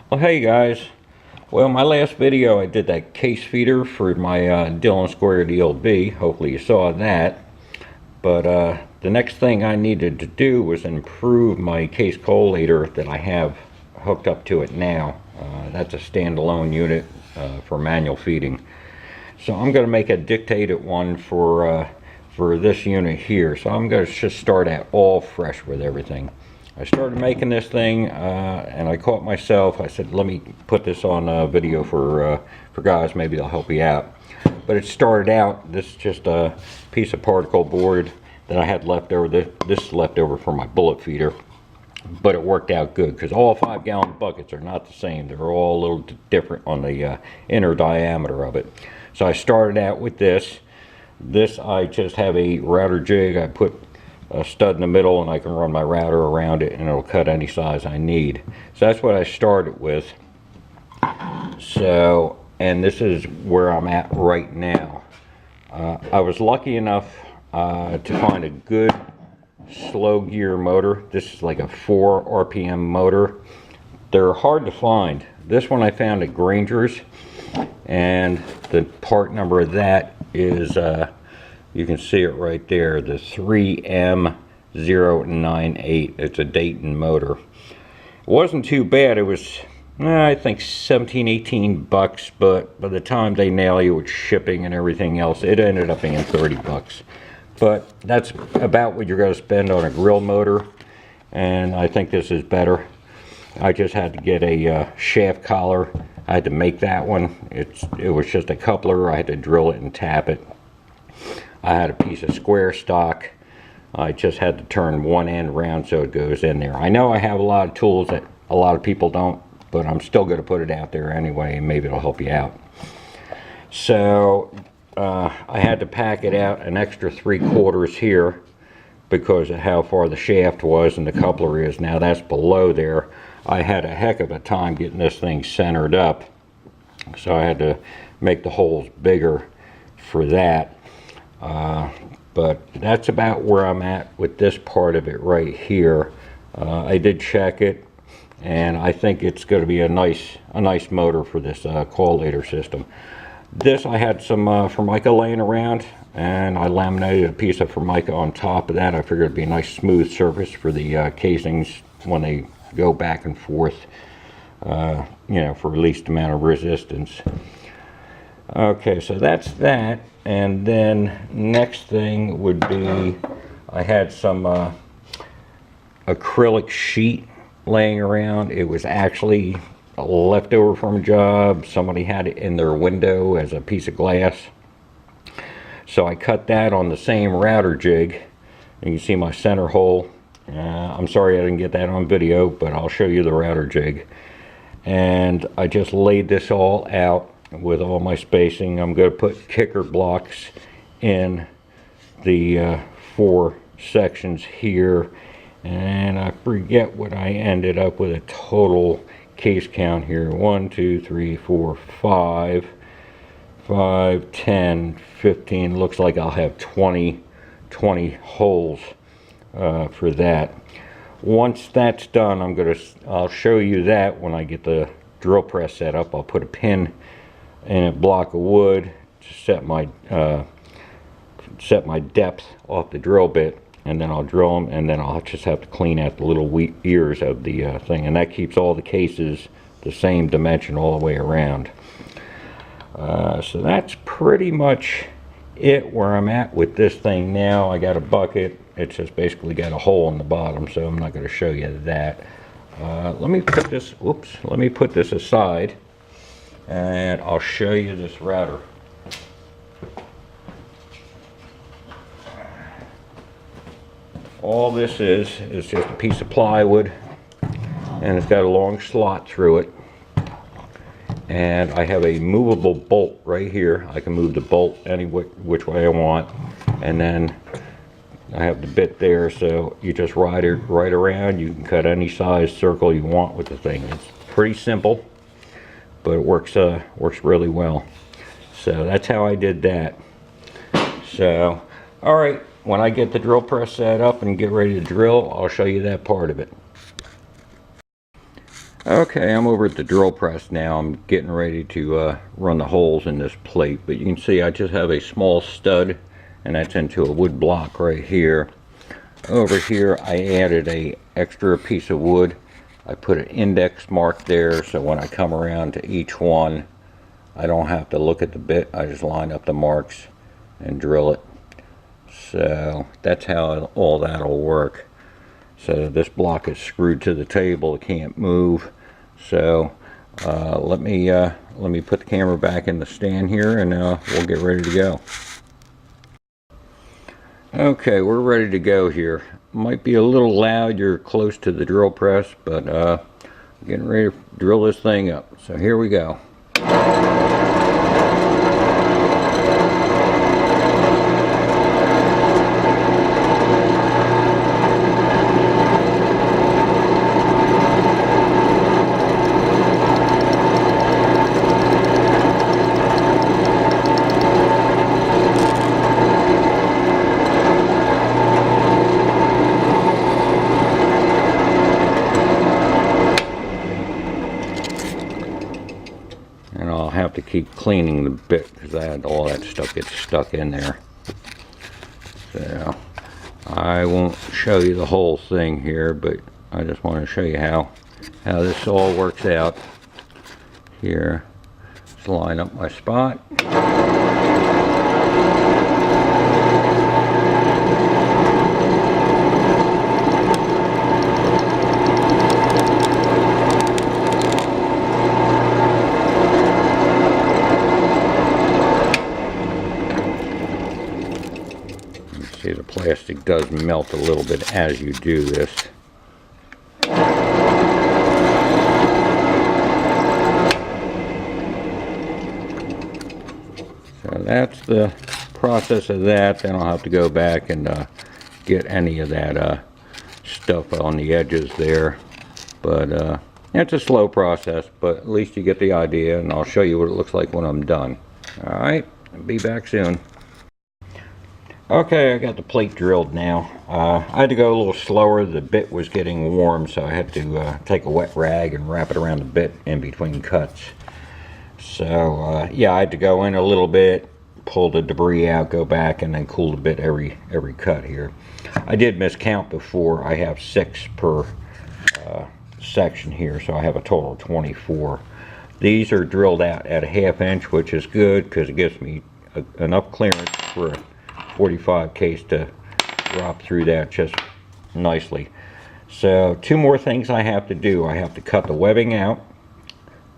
Well, hey guys. Well, my last video I did that case feeder for my Dillon square DLB. Hopefully you saw that. But the next thing I needed to do was improve my case collator that I have hooked up to it now. That's a standalone unit for manual feeding. So I'm going to make a dictated one for this unit here. So I'm going to just start out all fresh with everything. I started making this thing and I caught myself. I said, let me put this on video for guys. Maybe they'll help you out. But it started out, this is just a piece of particle board that I had left over. This is left over for my bullet feeder. But it worked out good because all 5-gallon buckets are not the same. They're all a little different on the inner diameter of it. So I started out with this. This I just have a router jig. I put a stud in the middle and I can run my router around it and it'll cut any size I need. So that's what I started with. So, and this is where I'm at right now. I was lucky enough to find a good slow gear motor. This is like a 4 RPM motor. They're hard to find. This one I found at Granger's, and the part number of that is you can see it right there, the 3M098. It's a Dayton motor. It wasn't too bad. It was I think 17-18 bucks, but by the time they nail you with shipping and everything else, it ended up being 30 bucks. But that's about what you're going to spend on a grill motor, and I think this is better. I just had to get a shaft collar. I had to make that one. It was just a coupler. I had to drill it and tap it. I had a piece of square stock. I just had to turn one end around so it goes in there. I know I have a lot of tools that a lot of people don't, but I'm still going to put it out there anyway, and maybe it'll help you out. So I had to pack it out an extra 3/4 here because of how far the shaft was and the coupler is. Now that's below there. I had a heck of a time getting this thing centered up, so I had to make the holes bigger for that. But that's about where I'm at with this part of it right here. I did check it, and I think it's going to be a nice motor for this collator system. This I had some Formica laying around, and I laminated a piece of Formica on top of that. I figured it'd be a nice smooth surface for the casings when they go back and forth, you know, for least amount of resistance. Okay, so that's that. And then next thing would be I had some acrylic sheet laying around. It was actually a leftover from a job. Somebody had it in their window as a piece of glass. So I cut that on the same router jig. And you can see my center hole. I'm sorry I didn't get that on video, but I'll show you the router jig. And I just laid this all out with all my spacing. I'm going to put kicker blocks in the 4 sections here, and I forget what I ended up with a total case count here. 1 2 3 4 5 5 10 15. Looks like I'll have 20 holes for that. Once that's done, I'll show you that when I get the drill press set up. I'll put a pin in a block of wood to set my depth off the drill bit, and then I'll drill them, and then I'll just have to clean out the little ears of the thing, and that keeps all the cases the same dimension all the way around. So that's pretty much it where I'm at with this thing now. I got a bucket. It's just basically got a hole in the bottom, so I'm not going to show you that. Let me put this aside, and I'll show you this router. All this is just a piece of plywood, and it's got a long slot through it. And I have a movable bolt right here. I can move the bolt any which way I want. And then I have the bit there, so you just ride it right around. You can cut any size circle you want with the thing. It's pretty simple, but it works really well. So that's how I did that. So, all right, when I get the drill press set up and get ready to drill, I'll show you that part of it. Okay, I'm over at the drill press now. I'm getting ready to run the holes in this plate, but you can see I just have a small stud, and that's into a wood block right here. Over here I added a extra piece of wood. I put an index mark there, so when I come around to each one I don't have to look at the bit. I just line up the marks and drill it. So that's how all that'll work. So this block is screwed to the table, it can't move. So let me put the camera back in the stand here, and we'll get ready to go. Okay, we're ready to go here. Might be a little loud, you're close to the drill press, but getting ready to drill this thing up. So here we go. And I'll have to keep cleaning the bit because I had all that stuff get stuck in there. So I won't show you the whole thing here, but I just want to show you how this all works out. Here, just line up my spot. See, the plastic does melt a little bit as you do this. So that's the process of that. Then I'll have to go back and get any of that stuff on the edges there. But it's a slow process, but at least you get the idea, and I'll show you what it looks like when I'm done. Alright, I'll be back soon. Okay, I got the plate drilled now. I had to go a little slower. The bit was getting warm, so I had to take a wet rag and wrap it around the bit in between cuts. So yeah, I had to go in a little bit, pull the debris out, go back, and then cool the bit every cut here. I did miscount before. I have 6 per section here, so I have a total of 24. These are drilled out at a 1/2 inch, which is good because it gives me enough clearance for a 45 case to drop through that just nicely. So 2 more things I have to do. I have to cut the webbing out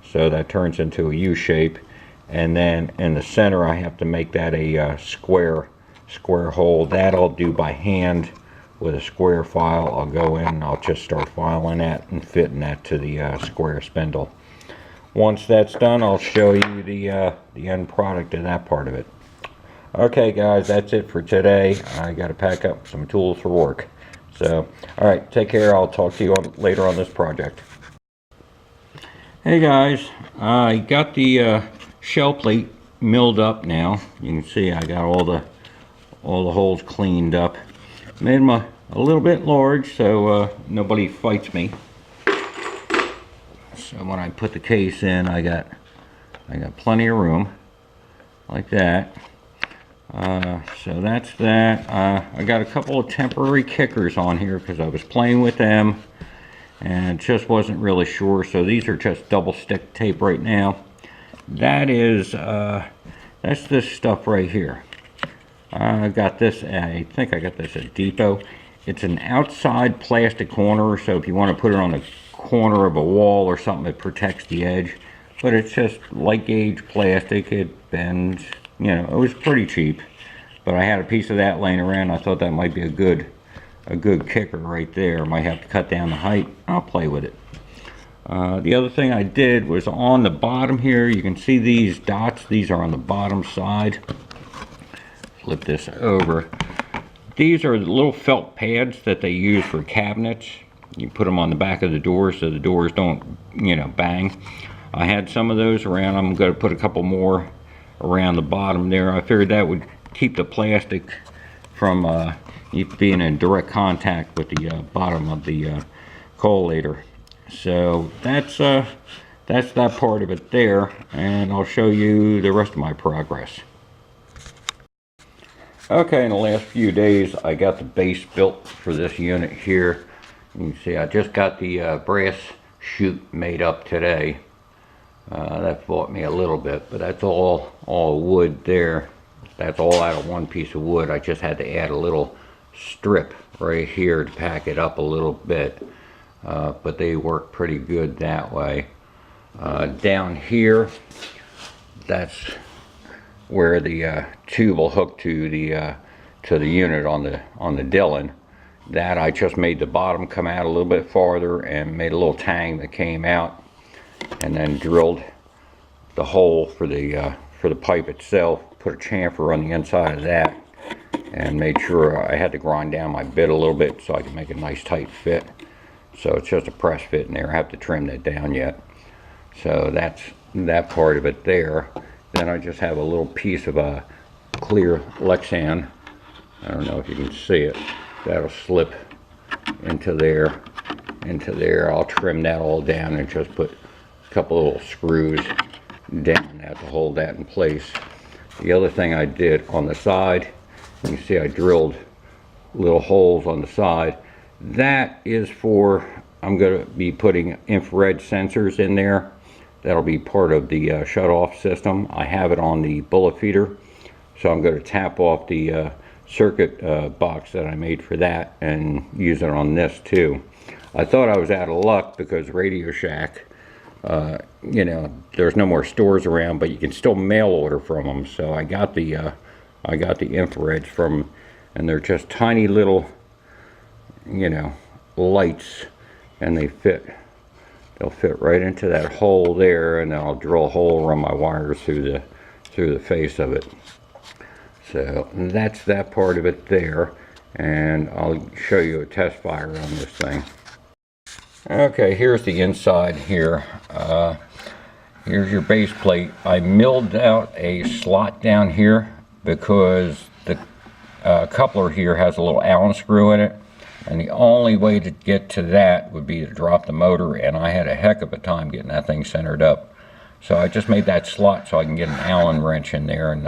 so that turns into a U shape, and then in the center I have to make that a square hole. That I'll do by hand with a square file. I'll go in and I'll just start filing that and fitting that to the square spindle. Once that's done, I'll show you the end product of that part of it. Okay guys, that's it for today. I got to pack up some tools for work. So, alright, take care. I'll talk to you later on this project. Hey guys, I got the shell plate milled up now. You can see I got all the holes cleaned up. Made them a little bit large so nobody fights me. So when I put the case in, I got plenty of room like that. So that's that. I got a couple of temporary kickers on here because I was playing with them and just wasn't really sure. So these are just double stick tape right now. That is that's this stuff right here. I got this, I think I got this at Depot. It's an outside plastic corner, so if you want to put it on the corner of a wall or something, it protects the edge. But it's just light gauge plastic. It bends. You know, it was pretty cheap, but I had a piece of that laying around. I thought that might be a good kicker right there. Might have to cut down the height. I'll play with it. The other thing I did was on the bottom here, you can see these dots. These are on the bottom side. Flip this over. These are little felt pads that they use for cabinets. You put them on the back of the door so the doors don't, you know, bang. I had some of those around. I'm going to put a couple more around the bottom there. I figured that would keep the plastic from being in direct contact with the bottom of the collator. So that's that part of it there, and I'll show you the rest of my progress. Okay, in the last few days I got the base built for this unit here. You can see I just got the brass chute made up today. That bought me a little bit, but that's all wood there. That's all out of one piece of wood. I just had to add a little strip right here to pack it up a little bit, but they work pretty good that way. Down here, that's where the tube will hook to the unit on the Dillon. That I just made the bottom come out a little bit farther and made a little tang that came out, and then drilled the hole for the pipe itself. Put a chamfer on the inside of that, and made sure I had to grind down my bit a little bit so I could make a nice tight fit. So it's just a press fit in there. I have to trim that down yet. So that's that part of it there. Then I just have a little piece of a clear Lexan. I don't know if you can see it. That'll slip into there, I'll trim that all down and just put a couple little screws down that to hold that in place. The other thing I did on the side, you can see I drilled little holes on the side. That is for, I'm going to be putting infrared sensors in there. That'll be part of the shut-off system. I have it on the bullet feeder, so I'm going to tap off the circuit box that I made for that and use it on this too. I thought I was out of luck because Radio Shack, you know, there's no more stores around, but you can still mail order from them. So I got the infrareds from, and they're just tiny little, you know, lights, and they fit. They'll fit right into that hole there, and then I'll drill a hole, run my wires through the face of it. So that's that part of it there, and I'll show you a test fire on this thing. Okay, here's the inside here. Here's your base plate. I milled out a slot down here because the coupler here has a little Allen screw in it, and the only way to get to that would be to drop the motor, and I had a heck of a time getting that thing centered up. So I just made that slot so I can get an Allen wrench in there, and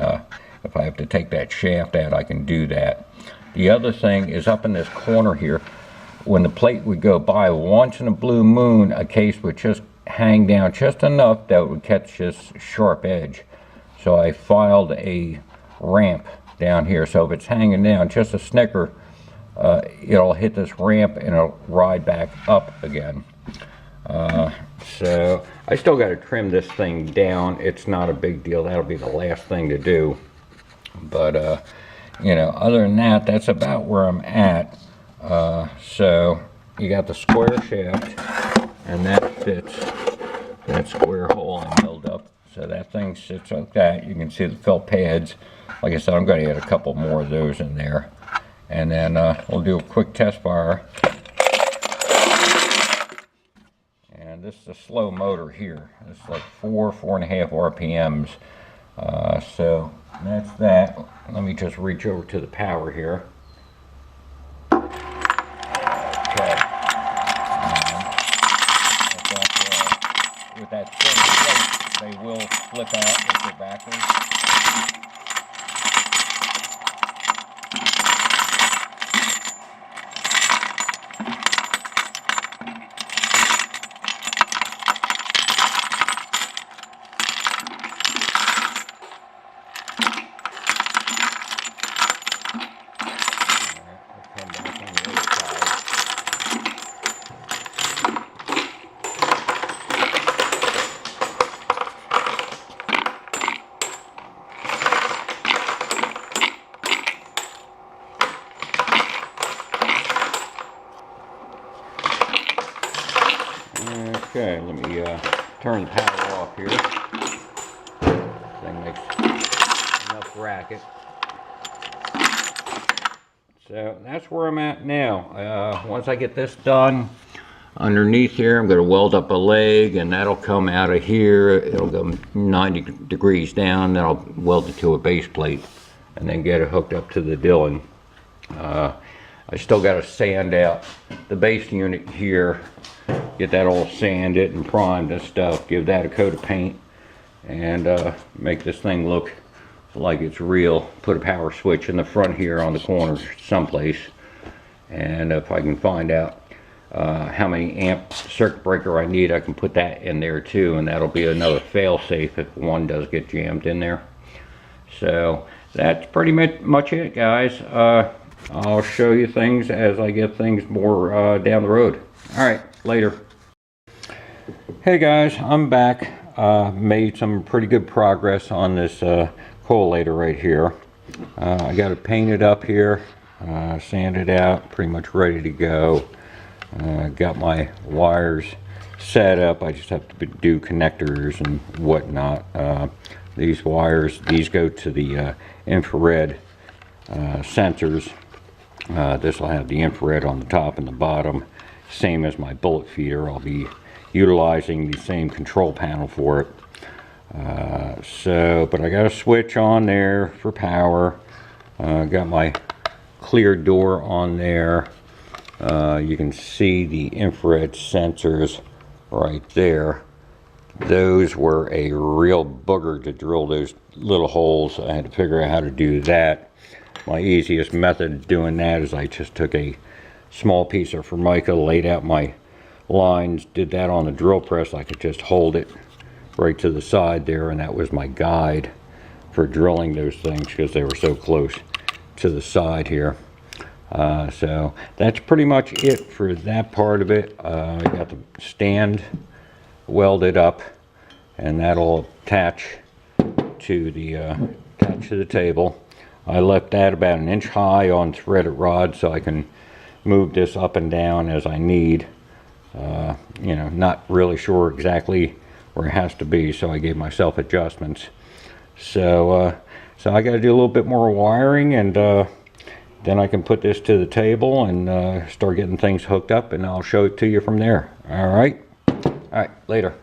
if I have to take that shaft out, I can do that. The other thing is up in this corner here, when the plate would go by, once in a blue moon, a case would just hang down just enough that it would catch this sharp edge. So I filed a ramp down here, so if it's hanging down just a snicker, it'll hit this ramp and it'll ride back up again. So I still got to trim this thing down. It's not a big deal. That'll be the last thing to do. But you know, other than that, that's about where I'm at. So you got the square shaft, and that fits that square hole I milled up. So that thing sits like that. You can see the felt pads. Like I said, I'm going to add a couple more of those in there. And then we'll do a quick test fire. And this is a slow motor here. It's like 4.5 RPMs. So that's that. Let me just reach over to the power here. Okay. With that plate, they will flip out if they're backwards. Okay, let me turn the power off here. Thing makes enough racket. So that's where I'm at now. Once I get this done, underneath here I'm going to weld up a leg, and that'll come out of here. It'll go 90 degrees down, then I'll weld it to a base plate and then get it hooked up to the Dillon. I still got to sand out the base unit here, get that all sanded and primed and stuff, give that a coat of paint, and make this thing look like it's real. Put a power switch in the front here on the corner someplace, and if I can find out how many amp circuit breaker I need, I can put that in there too, and that'll be another fail-safe if one does get jammed in there. So that's pretty much it, guys. I'll show you things as I get things more down the road. Alright, later. Hey guys, I'm back. Made some pretty good progress on this collator right here. I got it painted up here, sanded out, pretty much ready to go. Got my wires set up. I just have to do connectors and whatnot. These wires, these go to the infrared sensors. This will have the infrared on the top and the bottom, same as my bullet feeder. I'll be utilizing the same control panel for it. But I got a switch on there for power. Got my clear door on there. You can see the infrared sensors right there. Those were a real booger to drill those little holes. I had to figure out how to do that. My easiest method of doing that is I just took a small piece of Formica, laid out my lines, did that on the drill press. I could just hold it right to the side there, and that was my guide for drilling those things because they were so close to the side here. So that's pretty much it for that part of it. I got the stand welded up, and that'll attach to the table. I left that about 1 inch high on threaded rod so I can move this up and down as I need. You know, not really sure exactly where it has to be, so I gave myself adjustments. So I got to do a little bit more wiring, and then I can put this to the table and start getting things hooked up, and I'll show it to you from there. All right, later.